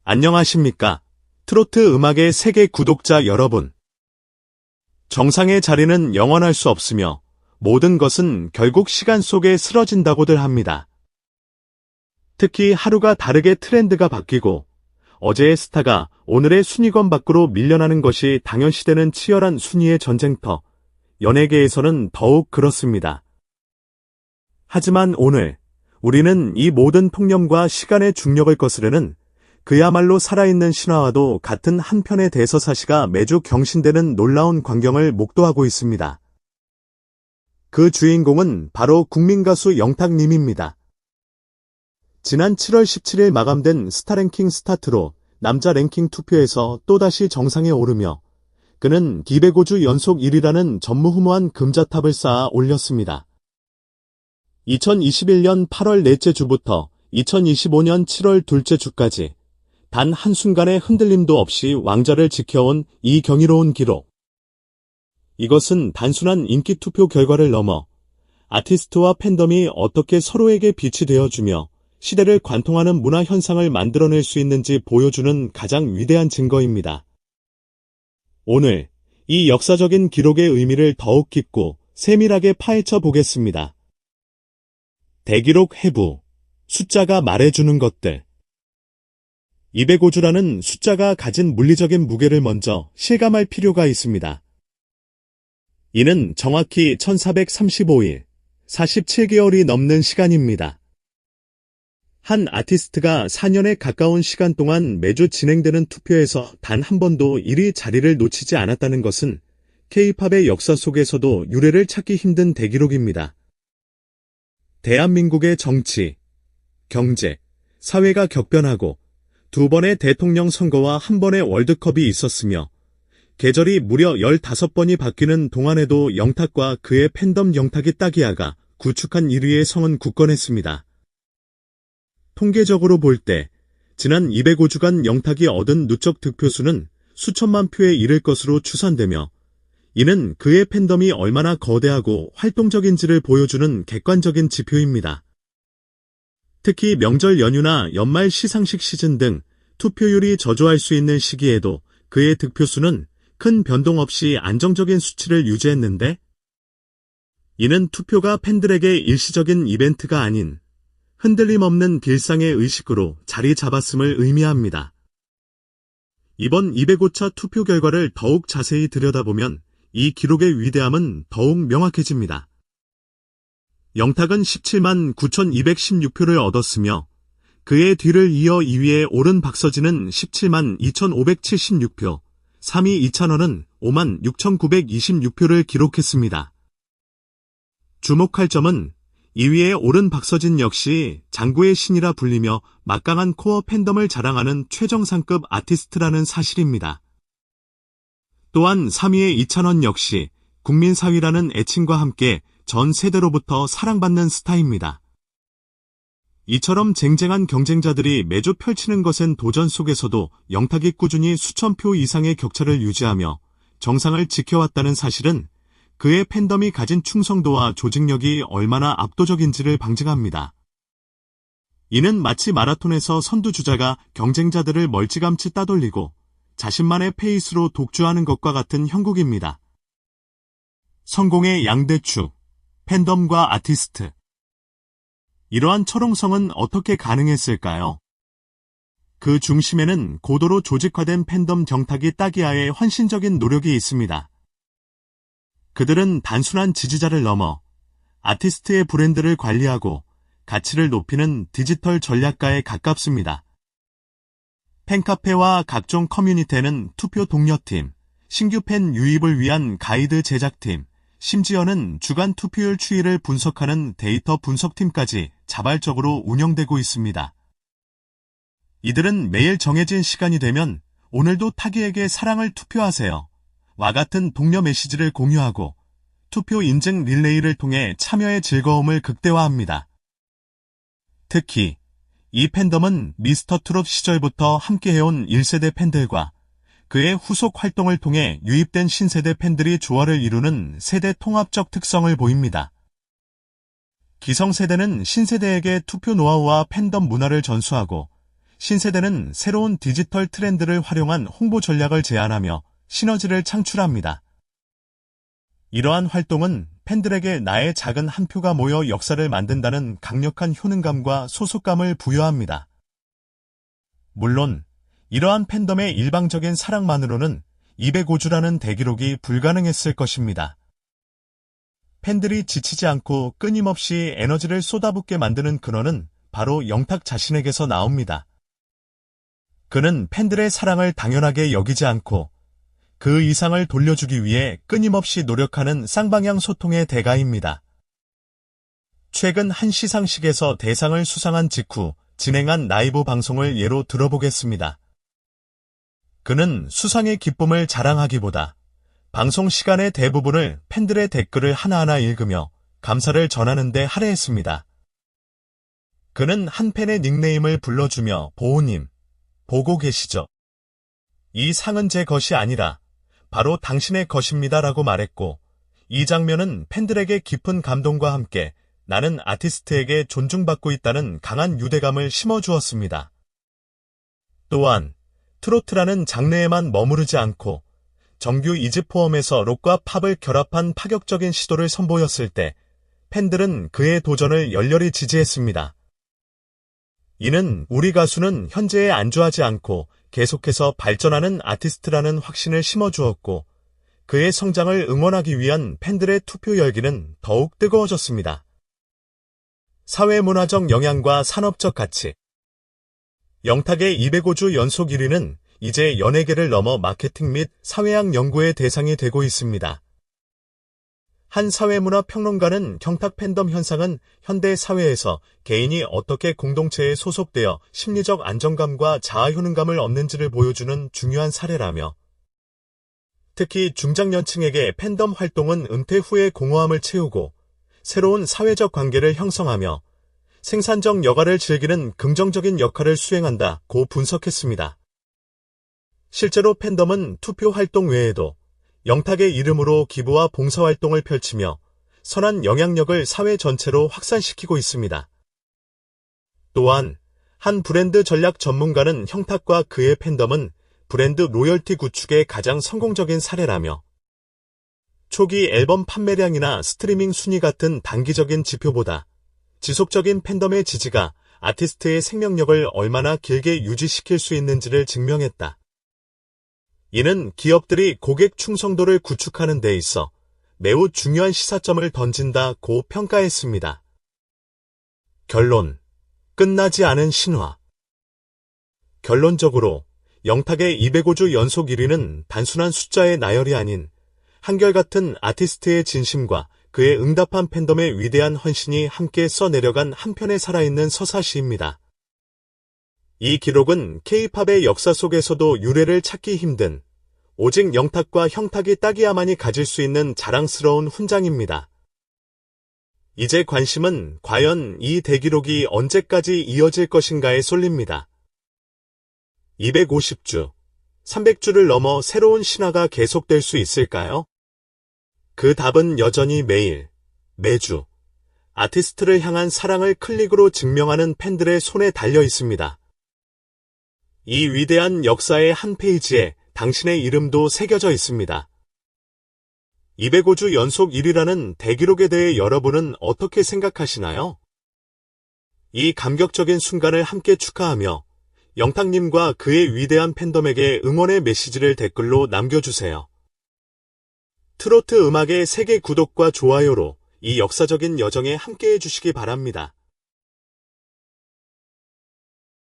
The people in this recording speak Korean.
안녕하십니까? 트로트 음악의 세계 구독자 여러분. 정상의 자리는 영원할 수 없으며 모든 것은 결국 시간 속에 쓰러진다고들 합니다. 특히 하루가 다르게 트렌드가 바뀌고 어제의 스타가 오늘의 순위권 밖으로 밀려나는 것이 당연시되는 치열한 순위의 전쟁터, 연예계에서는 더욱 그렇습니다. 하지만 오늘 우리는 이 모든 통념과 시간의 중력을 거스르는 그야말로 살아있는 신화와도 같은 한 편의 대서사시가 매주 경신되는 놀라운 광경을 목도하고 있습니다. 그 주인공은 바로 국민가수 영탁님입니다. 지난 7월 17일 마감된 스타랭킹 스타트로 남자 랭킹 투표에서 또다시 정상에 오르며 그는 205주 연속 1위라는 전무후무한 금자탑을 쌓아 올렸습니다. 2021년 8월 넷째 주부터 2025년 7월 둘째 주까지 단 한순간의 흔들림도 없이 왕좌를 지켜온 이 경이로운 기록. 이것은 단순한 인기 투표 결과를 넘어 아티스트와 팬덤이 어떻게 서로에게 빛이 되어주며 시대를 관통하는 문화 현상을 만들어낼 수 있는지 보여주는 가장 위대한 증거입니다. 오늘 이 역사적인 기록의 의미를 더욱 깊고 세밀하게 파헤쳐 보겠습니다. 대기록 해부, 숫자가 말해주는 것들. 205주라는 숫자가 가진 물리적인 무게를 먼저 실감할 필요가 있습니다. 이는 정확히 1435일, 47개월이 넘는 시간입니다. 한 아티스트가 4년에 가까운 시간 동안 매주 진행되는 투표에서 단 한 번도 1위 자리를 놓치지 않았다는 것은 K-팝의 역사 속에서도 유례를 찾기 힘든 대기록입니다. 대한민국의 정치, 경제, 사회가 격변하고 2번의 대통령 선거와 1번의 월드컵이 있었으며 계절이 무려 15번이 바뀌는 동안에도 영탁과 그의 팬덤 영탁이 따기야가 구축한 1위의 성은 굳건했습니다. 통계적으로 볼 때 지난 205주간 영탁이 얻은 누적 득표수는 수천만 표에 이를 것으로 추산되며 이는 그의 팬덤이 얼마나 거대하고 활동적인지를 보여주는 객관적인 지표입니다. 특히 명절 연휴나 연말 시상식 시즌 등 투표율이 저조할 수 있는 시기에도 그의 득표수는 큰 변동 없이 안정적인 수치를 유지했는데 이는 투표가 팬들에게 일시적인 이벤트가 아닌 흔들림 없는 빌상의 의식으로 자리 잡았음을 의미합니다. 이번 205차 투표 결과를 더욱 자세히 들여다보면 이 기록의 위대함은 더욱 명확해집니다. 영탁은 17만 9,216표를 얻었으며 그의 뒤를 이어 2위에 오른 박서진은 17만 2,576표, 3위 이찬원은 5만 6,926표를 기록했습니다. 주목할 점은 2위에 오른 박서진 역시 장구의 신이라 불리며 막강한 코어 팬덤을 자랑하는 최정상급 아티스트라는 사실입니다. 또한 3위의 이찬원 역시 국민사위라는 애칭과 함께 전 세대로부터 사랑받는 스타입니다. 이처럼 쟁쟁한 경쟁자들이 매주 펼치는 것은 도전 속에서도 영탁이 꾸준히 수천 표 이상의 격차를 유지하며 정상을 지켜왔다는 사실은 그의 팬덤이 가진 충성도와 조직력이 얼마나 압도적인지를 방증합니다. 이는 마치 마라톤에서 선두주자가 경쟁자들을 멀찌감치 따돌리고 자신만의 페이스로 독주하는 것과 같은 형국입니다. 성공의 양대추, 팬덤과 아티스트. 이러한 철옹성은 어떻게 가능했을까요? 그 중심에는 고도로 조직화된 팬덤 영탁이 따기야의 헌신적인 노력이 있습니다. 그들은 단순한 지지자를 넘어 아티스트의 브랜드를 관리하고 가치를 높이는 디지털 전략가에 가깝습니다. 팬카페와 각종 커뮤니티에는 투표 독려팀, 신규 팬 유입을 위한 가이드 제작팀, 심지어는 주간 투표율 추이를 분석하는 데이터 분석팀까지 자발적으로 운영되고 있습니다. 이들은 매일 정해진 시간이 되면 오늘도 타기에게 사랑을 투표하세요 와 같은 독려 메시지를 공유하고 투표 인증 릴레이를 통해 참여의 즐거움을 극대화합니다. 특히 이 팬덤은 미스터 트롯 시절부터 함께해온 1세대 팬들과 그의 후속 활동을 통해 유입된 신세대 팬들이 조화를 이루는 세대 통합적 특성을 보입니다. 기성세대는 신세대에게 투표 노하우와 팬덤 문화를 전수하고 신세대는 새로운 디지털 트렌드를 활용한 홍보 전략을 제안하며 시너지를 창출합니다. 이러한 활동은 팬들에게 나의 작은 한 표가 모여 역사를 만든다는 강력한 효능감과 소속감을 부여합니다. 물론 이러한 팬덤의 일방적인 사랑만으로는 205주라는 대기록이 불가능했을 것입니다. 팬들이 지치지 않고 끊임없이 에너지를 쏟아붓게 만드는 근원은 바로 영탁 자신에게서 나옵니다. 그는 팬들의 사랑을 당연하게 여기지 않고 그 이상을 돌려주기 위해 끊임없이 노력하는 쌍방향 소통의 대가입니다. 최근 한 시상식에서 대상을 수상한 직후 진행한 라이브 방송을 예로 들어보겠습니다. 그는 수상의 기쁨을 자랑하기보다 방송 시간의 대부분을 팬들의 댓글을 하나하나 읽으며 감사를 전하는 데 할애했습니다. 그는 한 팬의 닉네임을 불러주며 보호님, 보고 계시죠? 이 상은 제 것이 아니라 바로 당신의 것입니다라고 말했고, 이 장면은 팬들에게 깊은 감동과 함께 나는 아티스트에게 존중받고 있다는 강한 유대감을 심어주었습니다. 또한 트로트라는 장르에만 머무르지 않고 정규 2집 포함해서 록과 팝을 결합한 파격적인 시도를 선보였을 때 팬들은 그의 도전을 열렬히 지지했습니다. 이는 우리 가수는 현재에 안주하지 않고 계속해서 발전하는 아티스트라는 확신을 심어주었고, 그의 성장을 응원하기 위한 팬들의 투표 열기는 더욱 뜨거워졌습니다. 사회문화적 영향과 산업적 가치. 영탁의 205주 연속 1위는 이제 연예계를 넘어 마케팅 및 사회학 연구의 대상이 되고 있습니다. 한 사회문화 평론가는 영탁 팬덤 현상은 현대 사회에서 개인이 어떻게 공동체에 소속되어 심리적 안정감과 자아 효능감을 얻는지를 보여주는 중요한 사례라며, 특히 중장년층에게 팬덤 활동은 은퇴 후의 공허함을 채우고 새로운 사회적 관계를 형성하며 생산적 여가를 즐기는 긍정적인 역할을 수행한다고 분석했습니다. 실제로 팬덤은 투표 활동 외에도 영탁의 이름으로 기부와 봉사활동을 펼치며 선한 영향력을 사회 전체로 확산시키고 있습니다. 또한 한 브랜드 전략 전문가는 영탁과 그의 팬덤은 브랜드 로열티 구축의 가장 성공적인 사례라며, 초기 앨범 판매량이나 스트리밍 순위 같은 단기적인 지표보다 지속적인 팬덤의 지지가 아티스트의 생명력을 얼마나 길게 유지시킬 수 있는지를 증명했다. 이는 기업들이 고객 충성도를 구축하는 데 있어 매우 중요한 시사점을 던진다고 평가했습니다. 결론, 끝나지 않은 신화. 결론적으로 영탁의 205주 연속 1위는 단순한 숫자의 나열이 아닌 한결같은 아티스트의 진심과 그의 응답한 팬덤의 위대한 헌신이 함께 써내려간 한편의 살아있는 서사시입니다. 이 기록은 K-팝의 역사 속에서도 유래를 찾기 힘든, 오직 영탁과 형탁이 딱이야만이 가질 수 있는 자랑스러운 훈장입니다. 이제 관심은 과연 이 대기록이 언제까지 이어질 것인가에 쏠립니다. 250주, 300주를 넘어 새로운 신화가 계속될 수 있을까요? 그 답은 여전히 매일, 매주, 아티스트를 향한 사랑을 클릭으로 증명하는 팬들의 손에 달려 있습니다. 이 위대한 역사의 한 페이지에 당신의 이름도 새겨져 있습니다. 205주 연속 1위라는 대기록에 대해 여러분은 어떻게 생각하시나요? 이 감격적인 순간을 함께 축하하며 영탁님과 그의 위대한 팬덤에게 응원의 메시지를 댓글로 남겨주세요. 트로트 음악의 세계 구독과 좋아요로 이 역사적인 여정에 함께해 주시기 바랍니다.